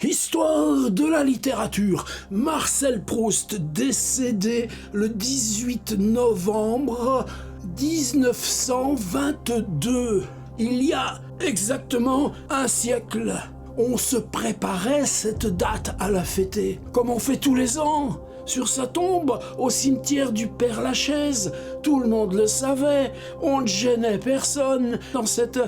Histoire de la littérature. Marcel Proust, décédé le 18 novembre 1922. Il y a exactement un siècle. On se préparait cette date à la fêter, comme on fait tous les ans. Sur sa tombe, au cimetière du Père-Lachaise, tout le monde le savait, on ne gênait personne. Dans cette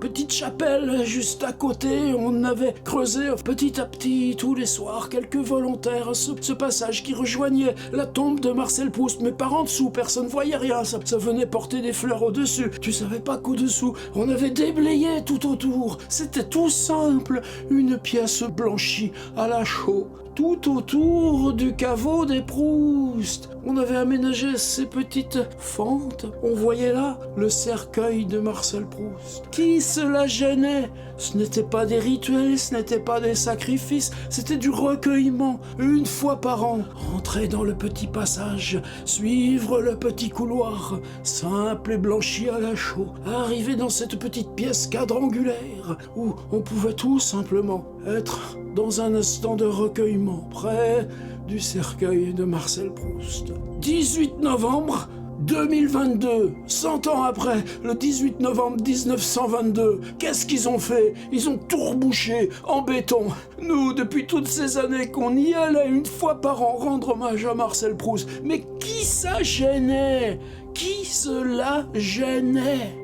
petite chapelle juste à côté, on avait creusé petit à petit, tous les soirs, quelques volontaires, ce passage qui rejoignait la tombe de Marcel Proust. Mais par en dessous, personne ne voyait rien, ça venait porter des fleurs au-dessus. Tu savais pas qu'au-dessous, on avait déblayé tout autour. C'était tout simple, une pièce blanchie à la chaux. Tout autour du caveau des Proust. On avait aménagé ces petites fentes. On voyait là le cercueil de Marcel Proust. Qui cela gênait? Ce n'était pas des rituels, ce n'était pas des sacrifices, c'était du recueillement, une fois par an. Entrer dans le petit passage, suivre le petit couloir, simple et blanchi à la chaux, arriver dans cette petite pièce quadrangulaire, où on pouvait tout simplement être dans un instant de recueillement, près du cercueil de Marcel Proust. 18 novembre 2022, 100 ans après, le 18 novembre 1922, qu'est-ce qu'ils ont fait? Ils ont tout rebouché en béton. Nous, depuis toutes ces années qu'on y allait une fois par an rendre hommage à Marcel Proust, mais qui ça gênait? Qui cela gênait?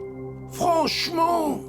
Franchement!